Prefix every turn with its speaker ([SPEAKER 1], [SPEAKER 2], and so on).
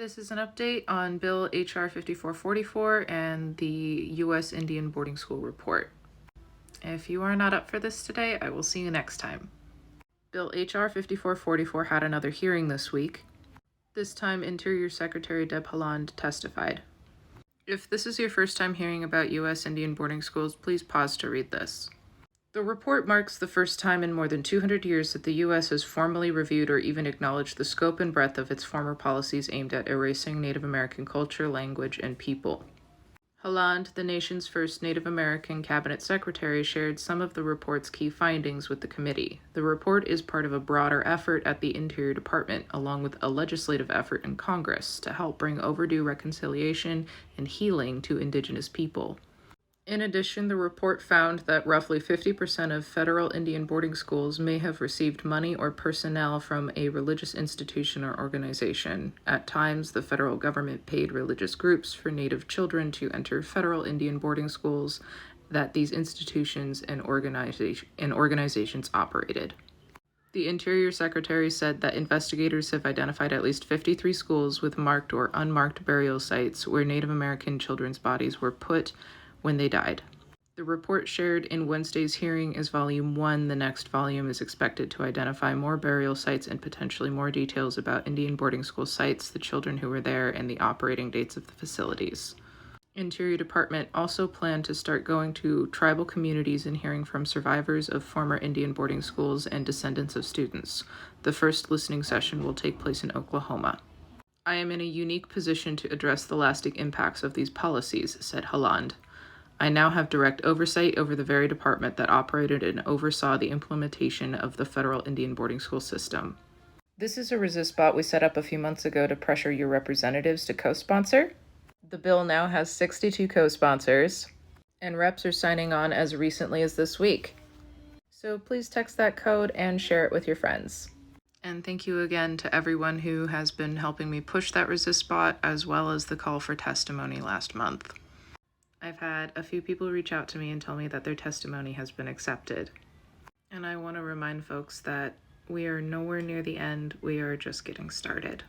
[SPEAKER 1] This is an update on Bill H.R. 5444 and the U.S. Indian Boarding School Report. If you are not up for this today, I will see you next time. Bill H.R. 5444 had another hearing this week. This time, Interior Secretary Deb Haaland testified. If this is your first time hearing about U.S. Indian boarding schools, please pause to read this. The report marks the first time in more than 200 years that the U.S. has formally reviewed or even acknowledged the scope and breadth of its former policies aimed at erasing Native American culture, language, and people. Haaland, the nation's first Native American cabinet secretary, shared some of the report's key findings with the committee. The report is part of a broader effort at the Interior Department, along with a legislative effort in Congress, to help bring overdue reconciliation and healing to Indigenous people. In addition, the report found that roughly 50% of federal Indian boarding schools may have received money or personnel from a religious institution or organization. At times, the federal government paid religious groups for Native children to enter federal Indian boarding schools that these institutions and organizations operated. The Interior Secretary said that investigators have identified at least 53 schools with marked or unmarked burial sites where Native American children's bodies were put when they died. The report shared in Wednesday's hearing is Volume 1. The next volume is expected to identify more burial sites and potentially more details about Indian boarding school sites, the children who were there, and the operating dates of the facilities. Interior Department also planned to start going to tribal communities and hearing from survivors of former Indian boarding schools and descendants of students. The first listening session will take place in Oklahoma. I am in a unique position to address the lasting impacts of these policies, said Haaland. I now have direct oversight over the very department that operated and oversaw the implementation of the federal Indian boarding school system. This is a resist bot we set up a few months ago to pressure your representatives to co-sponsor. The bill now has 62 co-sponsors, and reps are signing on as recently as this week. So please text that code and share it with your friends. And thank you again to everyone who has been helping me push that resist bot, as well as the call for testimony last month. I've had a few people reach out to me and tell me that their testimony has been accepted. And I want to remind folks that we are nowhere near the end. We are just getting started.